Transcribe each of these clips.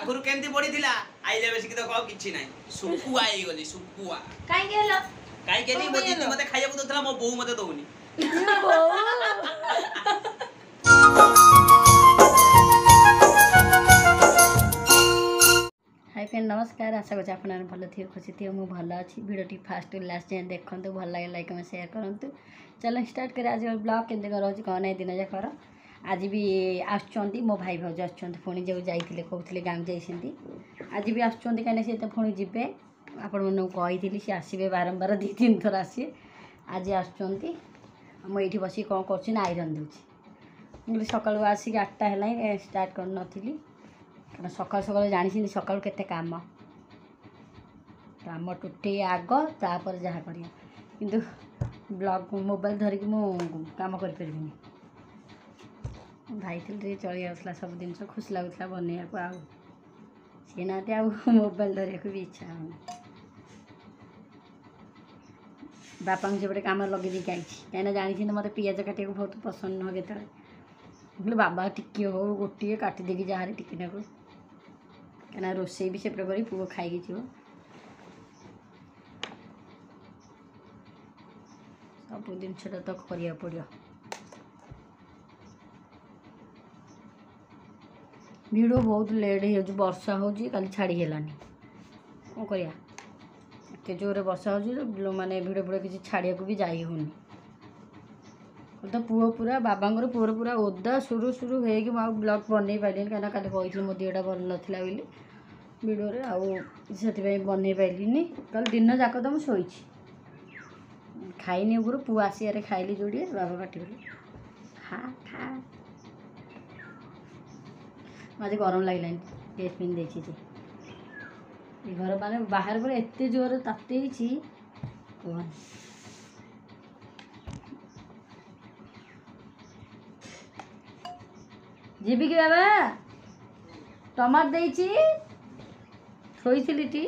आगुरु केमती पड़ी थिला आइले बेसी कि तो कहो किछि नाही सुकुआ आइ गली सुकुआ काई गेलो काई गेली मो दीदी मते खाइया को दथला मो बोऊ मते दउनी हाय फ्रेंड नमस्कार आशा करছি আপনারা ভালো থিও খুশি থিও মু ভালো আছি ভিডিওটি ফার্স্ট টু লাस्ट जाए देखंतु भल लागे लाइक कमेंट शेयर करंतु चलो स्टार्ट करे आज ब्लॉग केंदे रहउची कोन ए दिन जाकर आज भी आछंती मो भाई भौज आछंती फोनी जो जाइथिले कहउथिले गाम जाइसेंती आज भी आछंती काने से त फोनी जिबे आपण मन कहिथिली से आसीबे बारंबार दी तीन थर आसी आज आछंती हम एठी बसी कोन करछि ना आयरन देउछि मुली सकाळ आसी 8टा हलाई स्टार्ट कर नथिली कारण सकाल सकाल जानी सकाल केते काम काम टुटे आग तापर जहाँ करिया किंतु ब्लॉग मोबाइल धरिक मु काम कर परबिनी भाई थे चली आसला सब जिन खुश लगुला बनैया को आउ सी ना मोबाइल धरिया भी इच्छा हो बापा से कम लगे दी आई कहीं जानी मत पियाज काटे बहुत पसंद नुह के बोले बाबा टिके हो गोटे काटी देगी जहाँ टिके को कहीं रोसे भी सेपटे कर पुओ खाई जीव सब जिनसा तो करिया पड़ो भिड़ बहुत लेट हो वर्षा हो कल छाड़ी हेलानी कौन करिया एत जोर वर्षा हो माने भिड़ भिड़ किसी छाड़िया को भी जाई होनी तो पुओ पूरा बाबांगर पुओर पूरा ओदा सुरु सुरु हो ब्लॉग बनई पारे कहीं कल कही मो देहटा भल नाला बोली भिडियो से बनई पारे कल दिन जाक तो मुझे शोची खाइनी उपरू पु आसियार खाइली जोड़े बाबा काटिगले खा खा आज गरम लगे ड्रेस पिंध दे घर माने बाहर पर एत जोर ताते कहन जीवी कि बाबा टमाट देती थोड़ी टी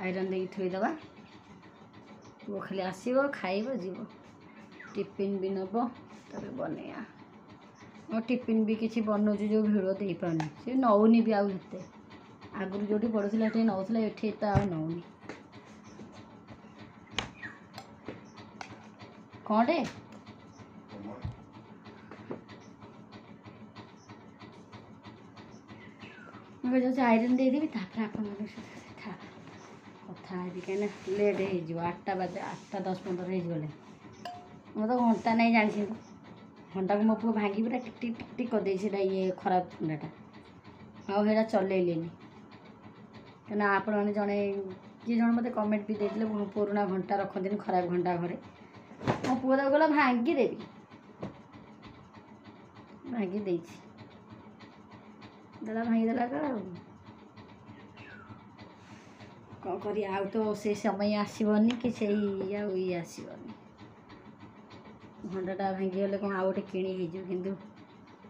आयरन दे थोईदबा वो खाली आसब खाइब जीव टिफिन भी नब तब बनैया मो टिफिन भी किसी बनाऊँ जो भिड़ दे पानी से नौनी भी आते आगुरी जो पड़ूला ये नौला ये तो नौनी कौटे मुझे आयरन दे देवी आप कथा कहीं लेट हो 8टा बाजे 8टा 10-15 गले मैं तो घंटा नहीं जानी घंटा को मो पु भांगी पूरा टिक टिक टिक टिक कर ये खराब घंटाटा आटा चलैलेनी क्या आपण मैंने जड़े जी जन मत कमेंट भी देते पुराना घंटा रखती खराब घंटा घरे मो पुआ तो गला भांगी देवी भांगी देला भांगीदेला कौन कर तो से समय आसबनी कि से ये आसबनी घंटाटा भांगीगले कौन आउ गोटे किणी किंतु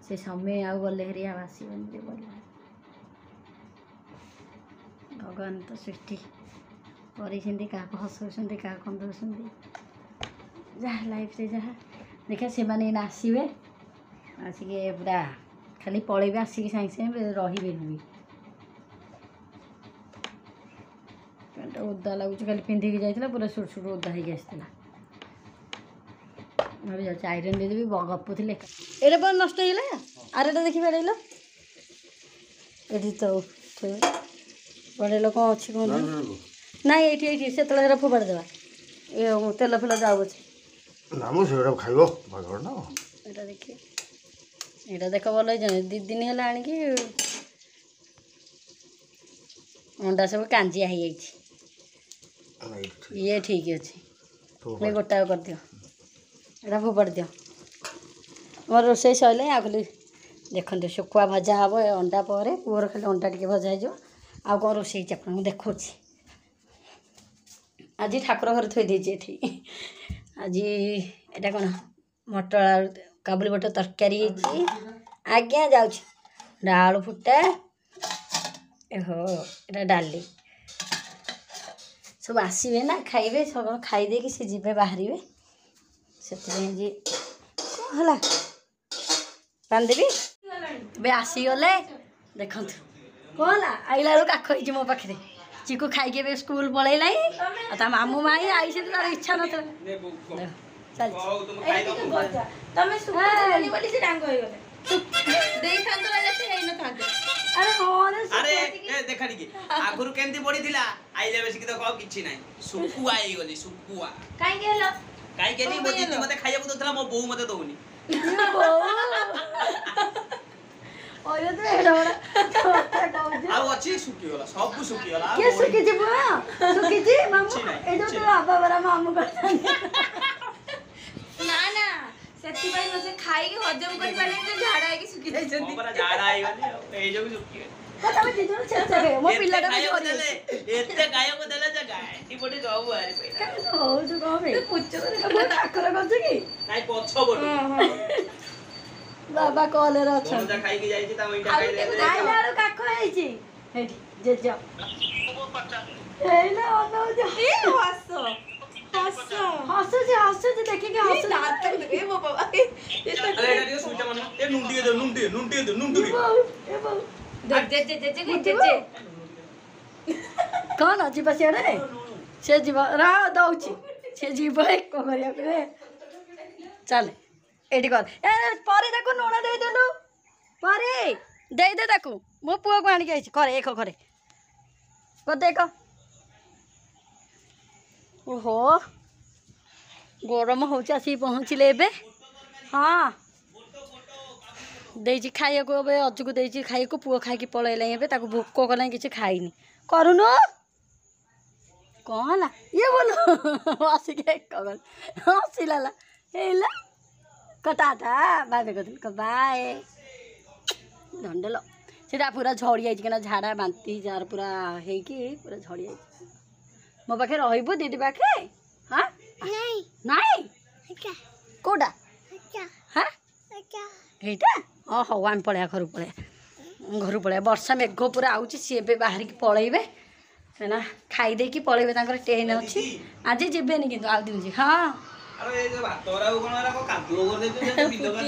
से समय आउ गले हेरी आसबनी गला भगवान तो सृष्टि कर क्या हसौं क्या कंदौं जहाँ लाइफ से जहाँ देखा से मैंने आसवे आसिक पूरा खाली पलैबे आसिक सागे सागे रही भी पैंट ओदा लगुच खाली पिंधिकी जाइए पूरा सुट सुट ओदा हो आसला भाई जाऊँ आयरन देदेवी गपुले ये नष्ट हो आरेटा देखी पारे ये तो पड़ेल कौन अच्छी कौन ना ये से फोपाड़ी देवा ये तेल फेल जाऊ यहाँ देखिए यहाँ देख भल 2 दिन है आणिक अंडा सब कांजिया हो ये ठीक अच्छे मैं गोटा कर दियो यहाँ फोपाड़ी दियो मोर रोसे सैले आ खाली देखते शुखुआ भजा हम अंडा पर पुअर खाली अंडा टे भजा हो आउ कौन रोसे आप देखा आज ठाकुर घर थी देती आज यहाँ कौन मटर आलू काबुली मटर तरकारी आज्ञा जाऊँ आलू फुटा हो यहाँ डाली सब आसवे ना खाइबे सब खाई कि सी जीवे बाहर से कौन है रांदेवी बे आसीगले देखु कौन आइला काख हो मो पाखे चिकू खाई स्कूल पलैला मामू माई आई से तार इच्छा ना आगुरु केमती पड़ीथिला आइले बेसी कि तो कहो किछि नाही सुकुआ आइ गली सुकुआ काई गेलो काई केनी मो दीदी मते खाइया को दथला मो बहू मते दउनी ओयो तो एडा बड़ा आ अछि सुकी गला सब सुकी गला के सुकी जिबो सुकी जी मामू ए जो तो बाबा बरा मामू करथान ना ना सेति भाई मसे खाई के हजम कर पाले तो झाड़ा है कि सुकी जाय छथि हमरा झाड़ा आइ गली ए जो सुकी तब जीजू छेछे मो पिल्लाटा भी खाइया देले एते खाइया को देले जे गाय टी बडी जाऊ आरे पहिला हो जो कहबे पुच्चो मो आखर करछ की नाही पछ बडी बाबा कॉले रे छ जा खाई के जाई छी ता मइटा खाई ले आइलारो काख आइछि हेठी जेज हेला ono जो ए हसो हसो जे देखि के हसो दांत ए बाबा अरे एटा सुइटा मन ए नुंडी दे नुंडी ए बाबू जे कौन जीव सियाड़े से जीव रा दौची से जीव एक करिया रे चल एडी कर ए परे ताको नोना दे देलु परे दे दे ताको मो पुआ को आनी के करे एक करे को देखो ओहो गरम होची आसी पहुँचले एबे हाँ देजी खाइया को ए अजु को देजी खाइया को पुआ खाई पलैला एबे ताको भोक कला किछि खाइनी करूनु कौन ये बोलो हसी के कगल हसी लाला हेला कटा था बाबे को दिन को बाय ढंडलो सेटा पूरा झड़ी आइ केना झाड़ा बांती जार पूरा हे कि पूरा झड़ी आइ मो पाखे रहइबो दीदी पाखे हां नहीं नहीं कोडा हां हेटा ओ हो आम पळया घर पळया वर्षा मेघ पूरा आउची सी एबे बाहर की पळैबे ना खाई दे की पळैबे तांकर ट्रेन अछि आज जेबेनी किंतु आ दिन जी हां अरे ए जो भातरा कोन वाला को कादुओ कर दे जे बिलो कर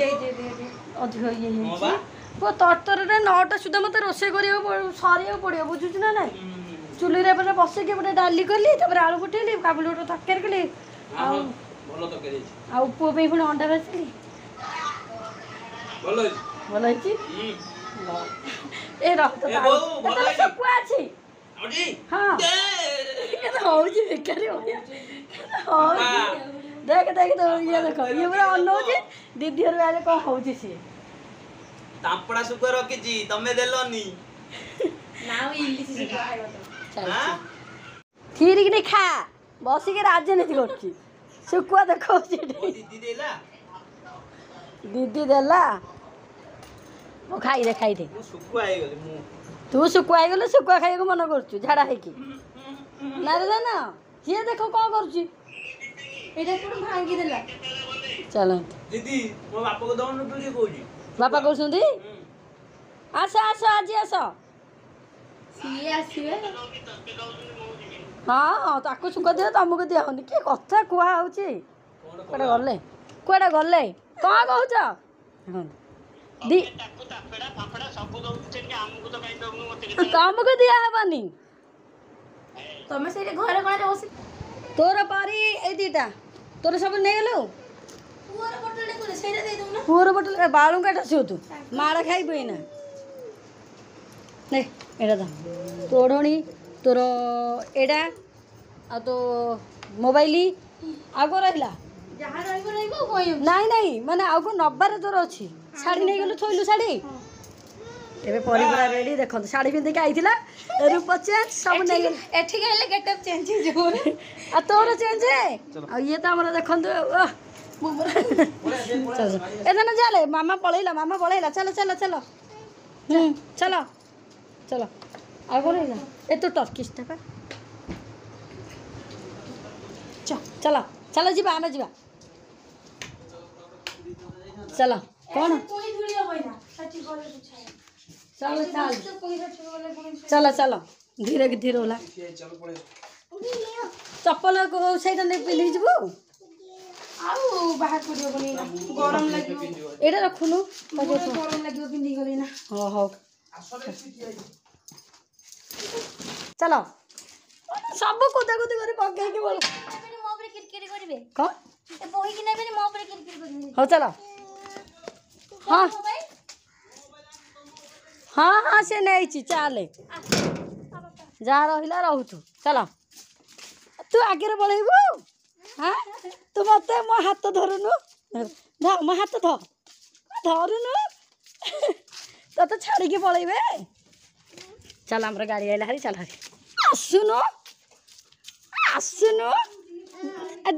अधिक ये हे वो तत्तर रे 9टा सुधा मते रोसे करियो सरियो पड़ियो बुझुछ ना ना चुली रे पर बसे के बडे डाली करली तबर आलू फुटेली काबुल तो तक्कर केली हां भलो तो करे छी आ उपो पे पुणी अंडा भासली भलो छी ए रक्त ए बो भलो छी सब अछि अडी हां के तो हो जी बेकारी हो गया हो देख तो ये देखो ये पूरा अन्न हो जी दीदी और वाले को हो जी सी तापड़ा सुकर रखी छी तमे देलोनी नाउ इंग्लिश सिखा आइबो तो हां ठीक नहीं खा बसी के राजनीति करछि सुकुआ देखो छी दीदी देला दीदी देला वो खाई दे मु सुकुआ आइ गेली मु तू सुकुआ आइ गेले सुकुआ खाइको मन करछु झाड़ा है कि ना रे ना ये देखो कौन करछि एटा कोन भांगी देला चलो दीदी मो बाप को दौन टुडी कोजी बापा कहउछंदी आस आज सीए आसीबे हाँ ताको सुख दिया तुमको दिया होनी कि कथा कुआ होची कुआडे गले कौन कहूच दी तुमको दिया हबानी तमे से घरे कोन बसी तोर पारी ए दीटा तोर सब नहीं गेलो पुअर बोतल को सेरे दे दउ ना पूरा बोतल बालू काटा छो तू माड़ा खाई ना ने एडा दा तोड़नी तोर एडा आ तो मोबाइल आगो रहिला जहाँ रहिबो कोई नहीं माने आगो नब्बार तोर अछि साड़ी नहीं गेलो थोइलु साड़ी एबे परिपूरा रेडी देखो साड़ी पिंधि के आइथिला रूप चेंज सब नहीं गेल एठी गले गेटअप चेंज हो आ तोर चेंज है आ ये तो हमरा देखन चलो एदन जाले मामा पळैला चलो चलो चलो आगो रहिला ए तो टर्किश था चलो जीवा आमे जीवा चलो कौन कोई धुली होइना सच्ची बोले पूछा चलो चलो धीरे होला चलो पड़े चप्पल ସେଇଟା ନେଇ ପିନ୍ଧିକି ଯିବୁ ଆଉ ବାହାର କରିହବନି ନା ଗରମ ଲାଗିବ ଏଇଟା ରଖୁନୁ ଗରମ ଲାଗିବ ପିନ୍ଧିକି ଗଲେ ନା ହଉ ହଉ ଚାଲ ସବୁ କୁଦାକୁଦି କରି ପକେଇକି ବୋଲ ମୋ ଉପରେ କିରକିରି କରିବେ କଣ ଏ ବୋହିକି ନେବେନି ମୋ ଉପରେ କିରକିରି କରିବେ ହଉ ଚାଲ ହଁ ହଁ ହଁ ସେ ନେଇଛି ଚାଲେ ଯାହା ରହିଲା ରହୁଛୁ ଚାଲ ତୁ ଆଗରେ ପଳେଇବୁ ହଁ ତୁ ମତେ ମୋ ହାତ ଧରୁନୁ ମୋ ହାତ ଧରୁନୁ ତତେ ଛାଡ଼ିକି ପଳେଇବେ ଚାଲ ଆମର ଗାଡ଼ି ଆଇଲା ହାରି ଚାଲ ହାରି ଆସୁନୁ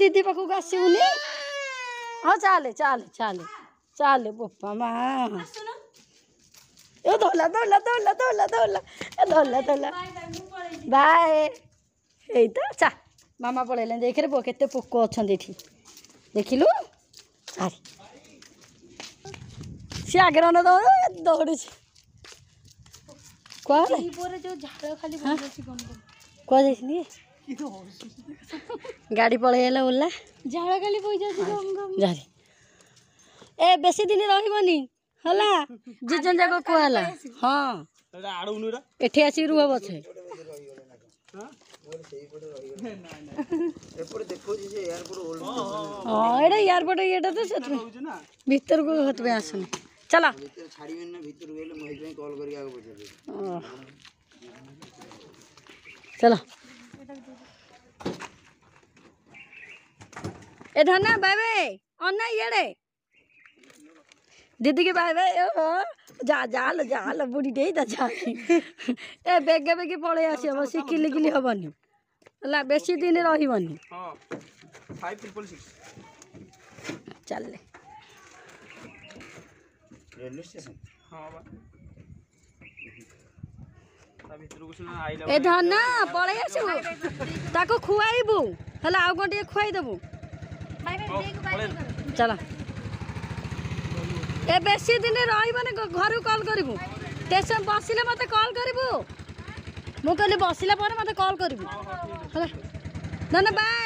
ଦିଦି ପାଖକୁ ଆସିବୁନି ହଁ ଚାଲେ ଚାଲେ ଚାଲେ ଚାଲେ ବୋପା ମା ଏ ଧୋଲା ବାଏ ଏଇ ତ ଚା ମାମା ପଳେଇଲେ ଦେଖିରେ କେତେ ପୋକ ଅଛନ୍ତି ଏଠି ଦେଖିଲୁ ଆରେ ସିଏ ଆଗରେ ଦୌଡୁଛି କୁଆଡ଼େ କୁଆଡ଼େ ଯାଇଛନ୍ତି ଗାଡ଼ି ପଳେଇ ହେଲା ଓଲା ଝାଳ ଖାଲି ବୋହି ଯାଉଛି ଯାରି ଏ ବେଶୀ ଦିନ ରହିବନି ହେଲା ଦି ଜଣ ଯାକ କୁଆ ହେଲା ହଁ ଏଠି ଆସିକି ରୁହ ପଛେ ହଁ ଏଇଟା ଏୟାରପୋର୍ଟ ଇଏଟା ତ ସେଥିପାଇଁ ଭିତରକୁ ସେଥିପାଇଁ ଆସୁନି ଚାଲ ଚାଲ ए धना बाय बाय अन्ना इे दीदी के बाय बाय जा जाल जाल बुढ़ी दे जा ए बेगे बेगे पड़े आसब सी किली किली हेनी है बेसी दिन रही चल ए धना पड़े आसबू ताको खुआबू है आउ कौन टे खुआईदेबू चल ए बेसी दिन रही घर कल करू स्टेशन बसिले मत कल करू मु कहली बसिला पर मत कल करू धना बाय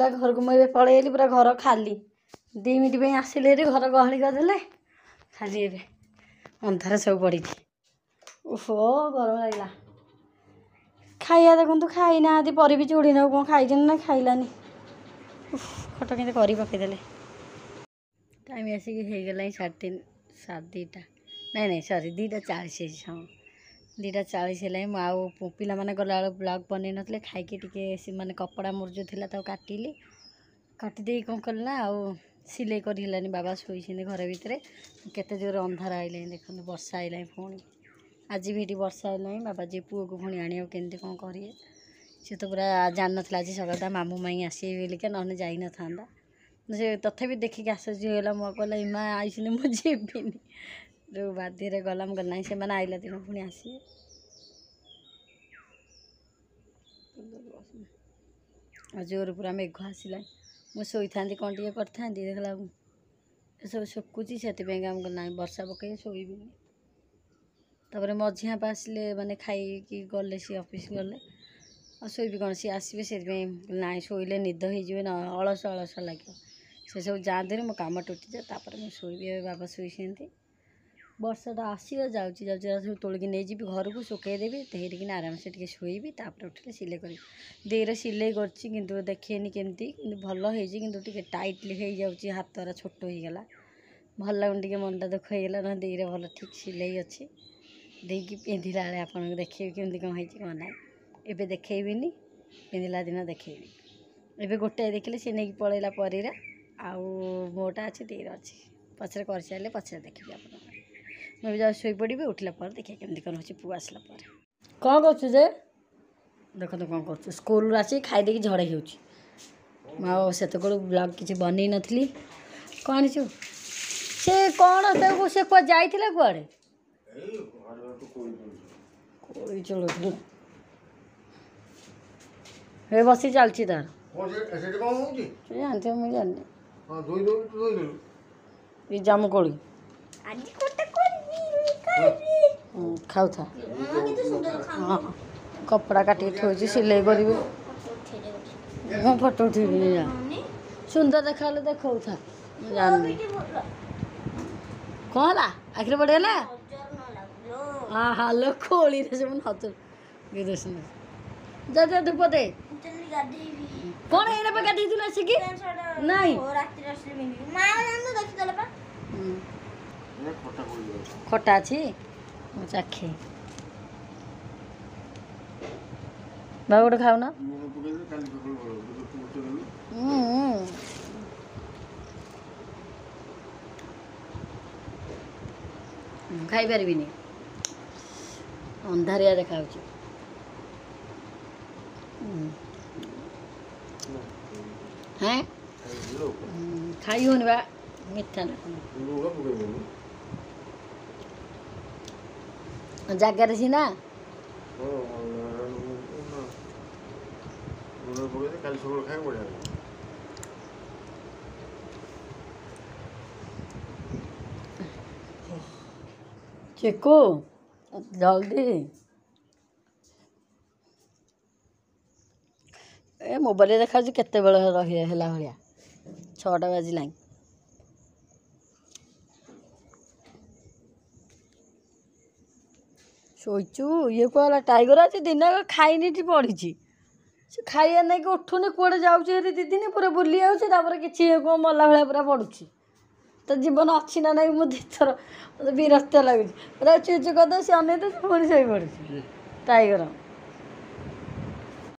घर को मुझे पलैली पूरा घर खाली 2 मिनट में आसिले घर गहली करदे खाली ए अंधार सब पड़ी ओहो गरम लगला खाइया देखु खाई ना पर भी चूड़ी ना कौन खाई ना खाइलानी खट के कर पकईदे टाइम आसिक होगला 2:30 नहीं सॉरी 2:40 हाँ 2:40 है आउ पिला माने गला ब्लॉग बन नथिले खाइके टिके माने कपड़ा मोर जो थिला ताऊ काटिली काटिदे कौन कला आउ सिलाई करनी बाबा शोई घर भितर केते जोर अंधार आइला देखो वर्षा आइला पुणी आज भी ये वर्षा आइला बाबा जी पुओ को पुणी आने केमती कौन करेंगे सी तो पूरा जान ना आज सकाल मामू माई आसवे बोलिका ना जा था से तथापि देखिक आश्चर्य मो कहला इमा आई मुझे जीविनी जो बाध्य गला गल ना से आइला दिन पुणी आसवे जोर पूरा मेघ आसला मु शोई था कौन टे कर देखला सब शुकुची से ना वर्षा पकई शोबी तापर मझिया आसिले माने खाई गले सी ऑफिस गले और शोबी कौन सी आसवे से ना शोले निद हो ना अलस अलस लगे से सब जाते मो कम टूटी जाए शोबी बाबा शोती वर्षाटा आसो जाऊँगी सब तोलिक नहीं जी घर को सुखईदेवी तेहरिकी आराम से शोबी उठे सिले कर देर सिले कर देखेनी केमती भल हो टाइटली हो जाऊँगी हाथ छोट हो गला भल लगुन टे मनटा दुख होगा ना देर भल ठीक सिले अच्छी देकी पिंधला बेले आपको देखे केमती कौन हो ना एबे देखेबिनी पिंधला दिन देखेबी एबे गोटे देखिले सी नहीं पलैला परीरा आउ मोटा अच्छी देर अच्छी पचर कर सारे पचर देखी आप मुझे जा शोई पड़ी उठला पर देखिए केमती कौन हो पुआ आसला कौन कर देख तो कौन कर स्कूल आसी खाईदे झड़े हो से ब्लॉग किसी बन नी कौन से कौन से जाइए कुआड़े कोई चलो हे बसी चलती तार जानते मुझे जानी ଏ ଜାମୁକୋଳି ଆଜି କୋଟା କରିବି ଖାଉଥା କେତେ ସୁନ୍ଦର ହଁ କପଡ଼ା କାଟିକି ଥୋଇଛି ସିଲେଇ କରିବି ମୁଁ ଫଟୋ ଉଠେଇବି ଯା ସୁନ୍ଦର ଦେଖାହେଲେ ଦେଖାଉଥା ମୁଁ ଜାଣିନି କ'ଣ ହେଲା ଆଖିରେ ପଡ଼ିଗଲା ହଁ ହାଲୋ କୋଳିରେ ସବୁ ନଚ ଯା ଯା ଧୂପ ଦେ କ'ଣ ଏଇଟା ପାଇଁ ଗାଧେଇଥିଲୁ ଆସିକି ନାଇଁ ଖଟା ଅଛି ମୁଁ ଚାଖେ ବାବୁ ଗୋଟେ ଖାଉନ ଖାଇପାରିବିନି ଅନ୍ଧାରିଆ ଦେଖାଯାଉଛି হ্যাঁ খাই হনি বা মিথ্যা না জায়গার সিনা ଚିକୁ ଜଲ୍ଦି ଏ ମୋବାଇଲରେ ଦେଖାଯାଉଛି କେତେବେଳେ ହେଲା ଭଳିଆ 6ଟା ବାଜିଲାଣି ଶୋଇଛୁ ଇଏ କୁଆଡ଼େ ଟାଇଗର ଅଛି ଦିନ ଖାଇନି ପଡ଼ିଛି ସେ ଖାଇବା ନେଇକି ଉଠୁନି କୁଆଡ଼େ ଯାଉଛି ହେରି 2 ଦିନ ପୁରା ବୁଲି ଯାଉଛି ତାପରେ କିଛି କ'ଣ ମଲା ଭଳିଆ ପୁରା ପଡ଼ୁଛି ତ ଜୀବନ ଅଛି ନା ନାଇଁ ମୁଁ 2 ଥର ମୋତେ ବିରକ୍ତ ଲାଗୁଛି ପୁରା ଚୁଚୁ କରିଦେଉ ସେ ଅନେଇ ଦେଉଛି ପୁଣି ଶୋଇ ପଡ଼ୁଛି ଟାଇଗର